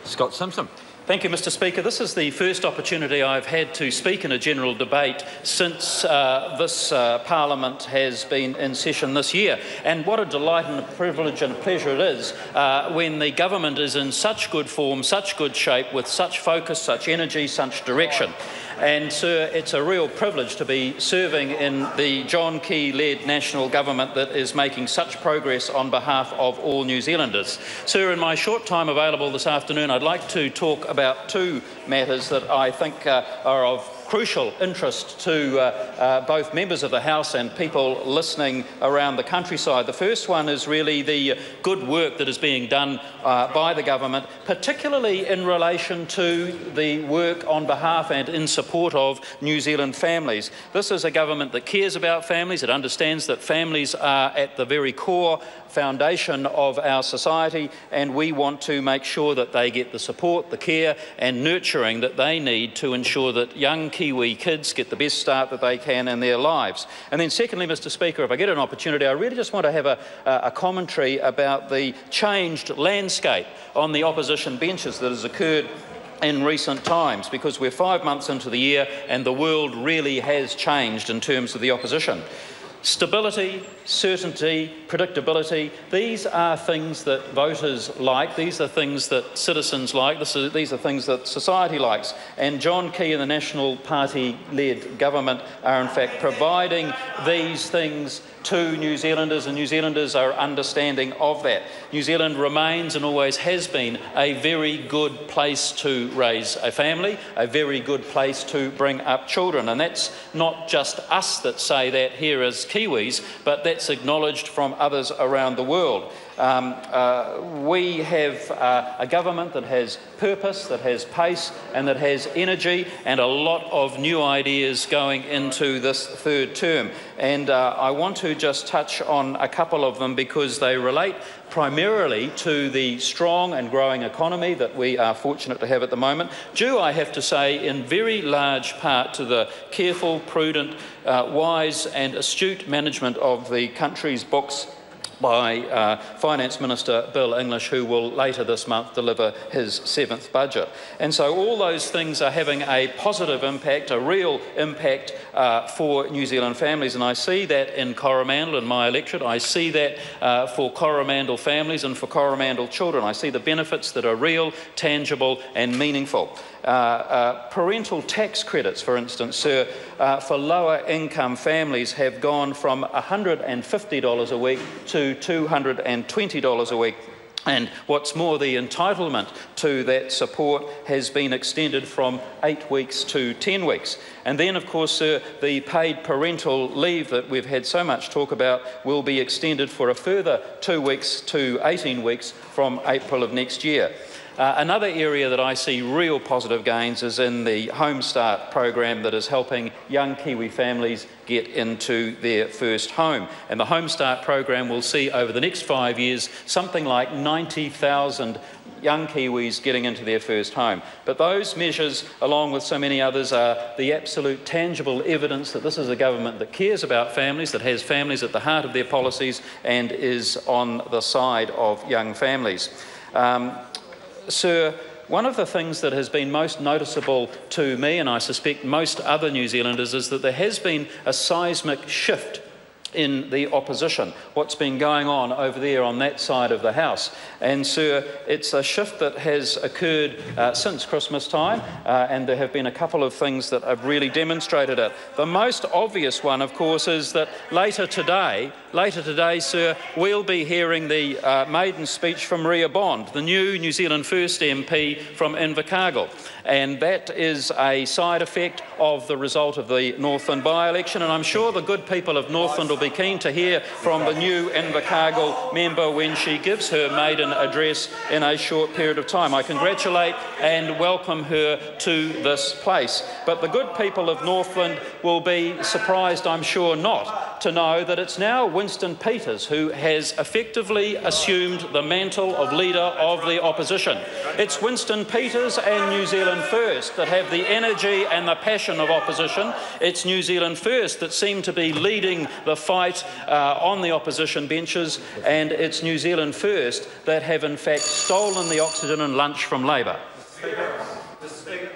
Scott Simpson. Thank you, Mr Speaker. This is the first opportunity I've had to speak in a general debate since this Parliament has been in session this year. And what a delight and a privilege and a pleasure it is when the government is in such good form, such good shape, with such focus, such energy, such direction. And, sir, it's a real privilege to be serving in the John Key-led national government that is making such progress on behalf of all New Zealanders. Sir, in my short time available this afternoon, I'd like to talk about two matters that I think are of crucial interest to both members of the House and people listening around the countryside. The first one is really the good work that is being done by the government, particularly in relation to the work on behalf and in support of New Zealand families. This is a government that cares about families. It understands that families are at the very core foundation of our society, and we want to make sure that they get the support, the care and nurturing that they need to ensure that young Kiwi kids get the best start that they can in their lives. And then secondly, Mr Speaker, if I get an opportunity, I really just want to have a commentary about the changed landscape on the opposition benches that has occurred in recent times, because we're 5 months into the year and the world really has changed in terms of the opposition. Stability, certainty, predictability, these are things that voters like, these are things that citizens like, these are things that society likes. And John Key and the National Party-led government are in fact providing these things to New Zealanders, and New Zealanders are understanding of that. New Zealand remains and always has been a very good place to raise a family, a very good place to bring up children. And that's not just us that say that here as Kiwis, but that's acknowledged from others around the world. We have a government that has purpose, that has pace and that has energy, and a lot of new ideas going into this third term. And I want to just touch on a couple of them because they relate primarily to the strong and growing economy that we are fortunate to have at the moment, due, I have to say, in very large part to the careful, prudent, wise and astute management of the country's books by Finance Minister Bill English, who will later this month deliver his 7th budget. And so all those things are having a positive impact, a real impact for New Zealand families. And I see that in Coromandel, in my electorate. I see that for Coromandel families and for Coromandel children. I see the benefits that are real, tangible and meaningful. Parental tax credits, for instance, sir, for lower income families have gone from $150 a week to $220 a week. And what's more, the entitlement to that support has been extended from 8 weeks to 10 weeks. And then, of course, sir, the paid parental leave that we've had so much talk about will be extended for a further 2 weeks to 18 weeks from April of next year. Another area that I see real positive gains is in the Home Start program that is helping young Kiwi families get into their first home. And the Home Start program will see over the next 5 years something like 90,000 young Kiwis getting into their first home. But those measures, along with so many others, are the absolute tangible evidence that this is a government that cares about families, that has families at the heart of their policies and is on the side of young families. Sir, one of the things that has been most noticeable to me, and I suspect most other New Zealanders, is that there has been a seismic shift in the opposition, what's been going on over there on that side of the House. And, sir, it's a shift that has occurred since Christmas time, and there have been a couple of things that have really demonstrated it. The most obvious one, of course, is that later today, sir, we'll be hearing the maiden speech from Ria Bond, the new New Zealand First MP from Invercargill. And that is a side effect of the result of the Northland by-election, and I'm sure the good people of Northland will be keen to hear from the new Invercargill member when she gives her maiden address in a short period of time. I congratulate and welcome her to this place. But the good people of Northland will be surprised, I'm sure not, to know that it's now Winston Peters who has effectively assumed the mantle of leader of the opposition. It's Winston Peters and New Zealand First that have the energy and the passion of opposition. It's New Zealand First that seem to be leading the fight on the opposition benches, and it's New Zealand First that have in fact stolen the oxygen and lunch from Labor. Mr. Speaker.